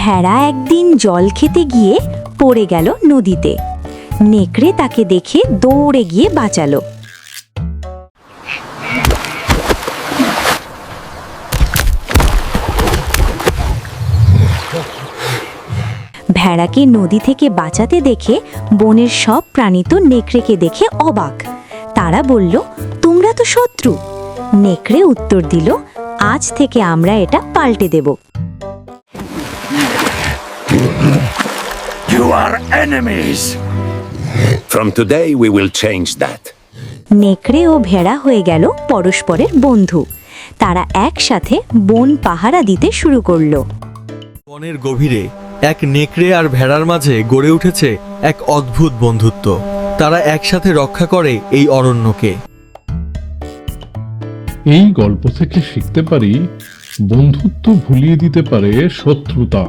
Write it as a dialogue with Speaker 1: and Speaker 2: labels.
Speaker 1: ভেড়া একদিন জল খেতে গিয়ে পড়ে গেল নদীতে। নেকড়ে তাকে দেখে দৌড়ে গিয়ে বাঁচালো। ভেড়াকে নদী থেকে বাঁচাতে দেখে বনের সব প্রাণী তো নেকড়েকে দেখে অবাক। তারা বলল, তোমরা তো শত্রু। নেকড়ে উত্তর দিল, আজ থেকে আমরা এটা পাল্টে দেব।
Speaker 2: You are enemies. From today we will change that.
Speaker 1: নেকড়ে ও ভেড়া হয়ে গেল পরস্পরের বন্ধু। তারা একসাথে বন পাহারা দিতে শুরু করলো।
Speaker 3: বনের গভীরে এক নেকড়ে আর ভেড়ার মাঝে গড়ে উঠেছে এক অদ্ভুত বন্ধুত্ব। তারা একসাথে রক্ষা করে এই অরণ্যকে।
Speaker 4: এই গল্প থেকে শিখতে পারি, বন্ধুত্ব ভুলিয়ে দিতে পারে শত্রুতা।